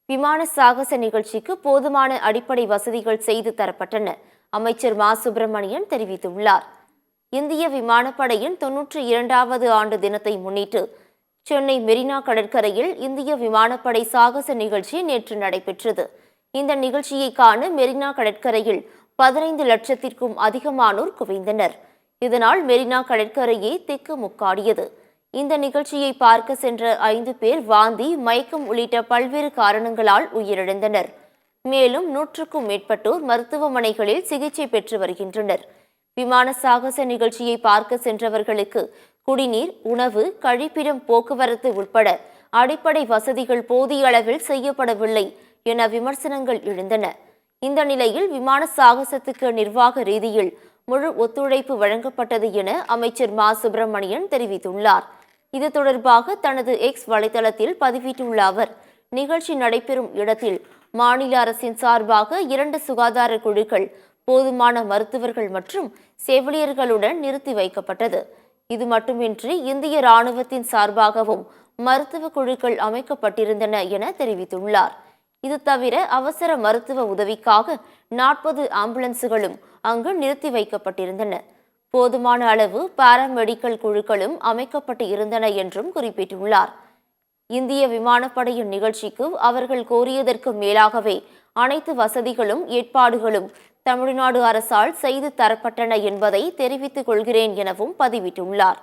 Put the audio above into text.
விமான சாகச நிகழ்ச்சிக்கு போதுமான அடிப்படை வசதிகள் செய்து தரப்பட்டன. அமைச்சர் மா சுப்பிரமணியன் தெரிவித்துள்ளார். இந்திய விமானப்படையின் 92வது ஆண்டு தினத்தை முன்னிட்டு சென்னை மெரினா கடற்கரையில் இந்திய விமானப்படை சாகச நிகழ்ச்சி நேற்று நடைபெற்றது. இந்த நிகழ்ச்சியை காண மெரினா கடற்கரையில் 15 லட்சத்திற்கும் அதிகமானோர் குவிந்தனர். இதனால் மெரினா கடற்கரையே திக்குமுக்காடியது. இந்த நிகழ்ச்சியை பார்க்க சென்ற 5 பேர் வாந்தி, மயக்கம் உள்ளிட்ட பல்வேறு காரணங்களால் உயிரிழந்தனர். மேலும் 100க்கும் மேற்பட்டோர் மருத்துவமனைகளில் சிகிச்சை பெற்று வருகின்றனர். விமான சாகச நிகழ்ச்சியை பார்க்க சென்றவர்களுக்கு குடிநீர், உணவு, கழிப்பிடம், போக்குவரத்து உட்பட அடிப்படை வசதிகள் போதிய அளவில் செய்யப்படவில்லை என விமர்சனங்கள் எழுந்தன. இந்த நிலையில் விமான சாகசத்துக்கு நிர்வாக ரீதியில் முழு ஒத்துழைப்பு வழங்கப்பட்டது என அமைச்சர் மா சுப்பிரமணியன் தெரிவித்துள்ளார். இது தொடர்பாக தனது எக்ஸ் வலைதளத்தில் பதிவிட்டுள்ள அவர், நிகழ்ச்சி நடைபெறும் இடத்தில் மாநில அரசின் சார்பாக 2 சுகாதார குழுக்கள் போதுமான மருத்துவர்கள் மற்றும் செவிலியர்களுடன் நிறுத்தி வைக்கப்பட்டது. இது மட்டுமின்றி இந்திய ராணுவத்தின் சார்பாகவும் மருத்துவ குழுக்கள் அமைக்கப்பட்டிருந்தன என தெரிவித்துள்ளார். இது தவிர அவசர மருத்துவ உதவிக்காக 40 ஆம்புலன்ஸுகளும் அங்கு நிறுத்தி வைக்கப்பட்டிருந்தன. போதுமான அளவு பாராமெடிக்கல் குழுக்களும் அமைக்கப்பட்டு இருந்தன என்றும் குறிப்பிட்டுள்ளார். இந்திய விமானப்படையின் நிகழ்ச்சிக்கு அவர்கள் கோரியதற்கு மேலாகவே அனைத்து வசதிகளும் ஏற்பாடுகளும் தமிழ்நாடு அரசால் செய்து தரப்பட்டன என்பதை தெரிவித்துக் கொள்கிறேன் எனவும் பதிவிட்டுள்ளார்.